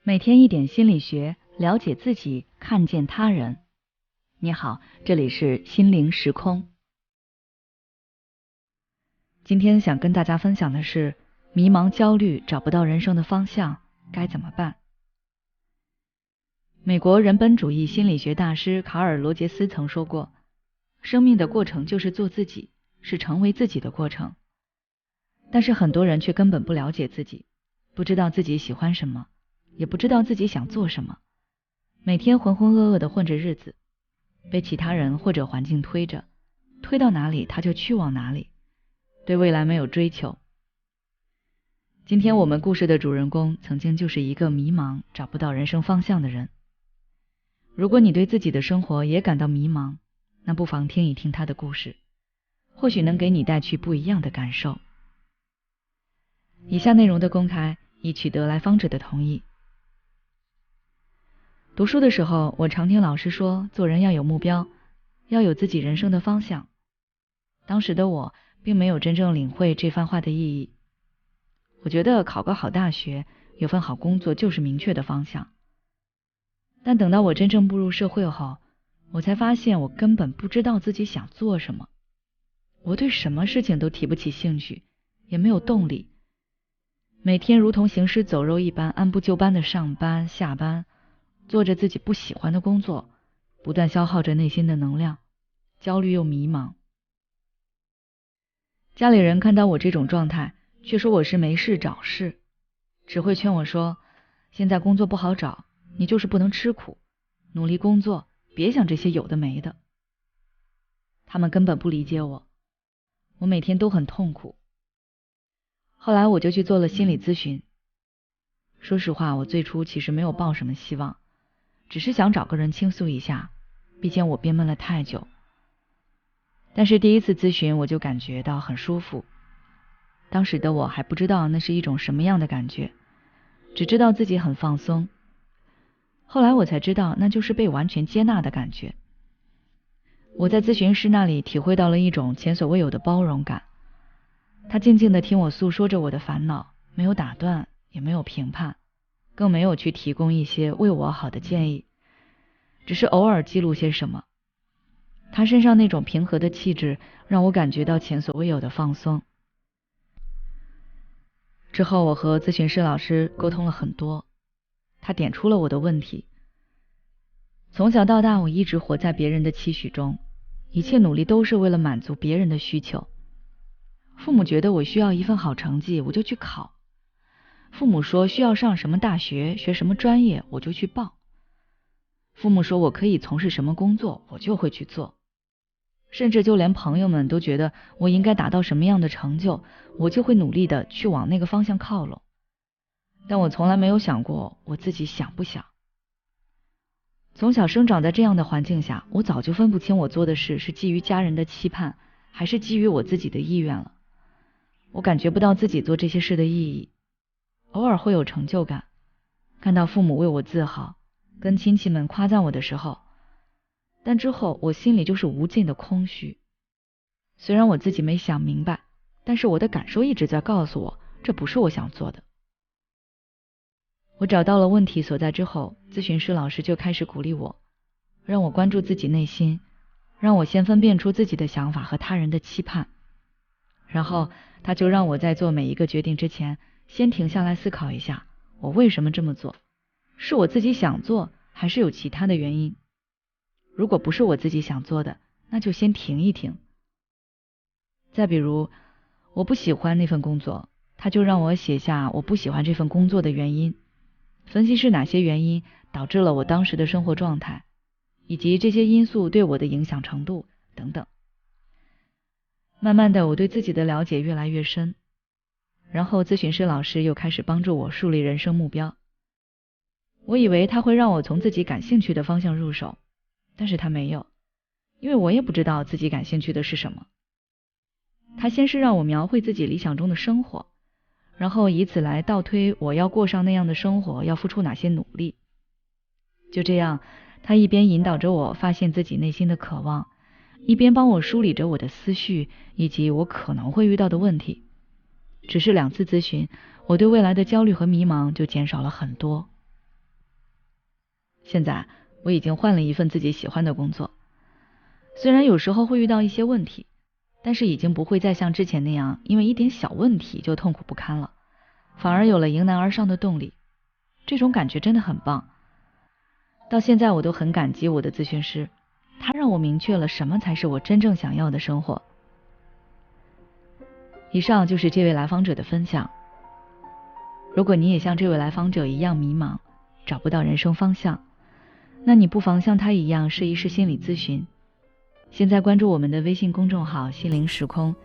每天一点心理学，了解自己，看见他人。你好，这里是心灵时空。今天想跟大家分享的是，迷茫焦虑，找不到人生的方向，该怎么办？美国人本主义心理学大师卡尔·罗杰斯曾说过，生命的过程就是做自己，是成为自己的过程。但是很多人却根本不了解自己，不知道自己喜欢什么，也不知道自己想做什么，每天浑浑噩噩地混着日子，被其他人或者环境推着，推到哪里他就去往哪里，对未来没有追求。今天我们故事的主人公曾经就是一个迷茫，找不到人生方向的人。如果你对自己的生活也感到迷茫，那不妨听一听他的故事，或许能给你带去不一样的感受。以下内容的公开已取得来访者的同意。读书的时候，我常听老师说，做人要有目标，要有自己人生的方向。当时的我并没有真正领会这番话的意义。我觉得考个好大学，有份好工作就是明确的方向。但等到我真正步入社会后，我才发现我根本不知道自己想做什么。我对什么事情都提不起兴趣，也没有动力。每天如同行尸走肉一般，按部就班的上班下班，做着自己不喜欢的工作，不断消耗着内心的能量，焦虑又迷茫。家里人看到我这种状态，却说我是没事找事，只会劝我说，现在工作不好找，你就是不能吃苦，努力工作，别想这些有的没的。他们根本不理解我，我每天都很痛苦。后来我就去做了心理咨询。说实话，我最初其实没有抱什么希望，只是想找个人倾诉一下，毕竟我憋闷了太久。但是第一次咨询我就感觉到很舒服，当时的我还不知道那是一种什么样的感觉，只知道自己很放松。后来我才知道，那就是被完全接纳的感觉。我在咨询师那里体会到了一种前所未有的包容感。他静静地听我诉说着我的烦恼，没有打断，也没有评判，更没有去提供一些为我好的建议，只是偶尔记录些什么。他身上那种平和的气质让我感觉到前所未有的放松。之后我和咨询师老师沟通了很多，他点出了我的问题。从小到大，我一直活在别人的期许中，一切努力都是为了满足别人的需求。父母觉得我需要一份好成绩，我就去考。父母说需要上什么大学，学什么专业，我就去报。父母说我可以从事什么工作，我就会去做。甚至就连朋友们都觉得我应该达到什么样的成就，我就会努力的去往那个方向靠拢。但我从来没有想过我自己想不想。从小生长在这样的环境下，我早就分不清我做的事是基于家人的期盼，还是基于我自己的意愿了。我感觉不到自己做这些事的意义，偶尔会有成就感，看到父母为我自豪，跟亲戚们夸赞我的时候，但之后我心里就是无尽的空虚。虽然我自己没想明白，但是我的感受一直在告诉我，这不是我想做的。我找到了问题所在之后，咨询师老师就开始鼓励我，让我关注自己内心，让我先分辨出自己的想法和他人的期盼。然后他就让我在做每一个决定之前，先停下来思考一下，我为什么这么做？是我自己想做，还是有其他的原因？如果不是我自己想做的，那就先停一停。再比如，我不喜欢那份工作，他就让我写下我不喜欢这份工作的原因，分析是哪些原因导致了我当时的生活状态，以及这些因素对我的影响程度等等。慢慢的，我对自己的了解越来越深，然后咨询师老师又开始帮助我树立人生目标。我以为他会让我从自己感兴趣的方向入手，但是他没有，因为我也不知道自己感兴趣的是什么。他先是让我描绘自己理想中的生活，然后以此来倒推我要过上那样的生活要付出哪些努力。就这样，他一边引导着我发现自己内心的渴望，一边帮我梳理着我的思绪以及我可能会遇到的问题。只是2次咨询，我对未来的焦虑和迷茫就减少了很多。现在我已经换了一份自己喜欢的工作，虽然有时候会遇到一些问题，但是已经不会再像之前那样因为一点小问题就痛苦不堪了，反而有了迎难而上的动力。这种感觉真的很棒。到现在我都很感激我的咨询师，他让我明确了什么才是我真正想要的生活。以上就是这位来访者的分享。如果你也像这位来访者一样迷茫，找不到人生方向，那你不妨像他一样试一试心理咨询。现在关注我们的微信公众号心灵时空，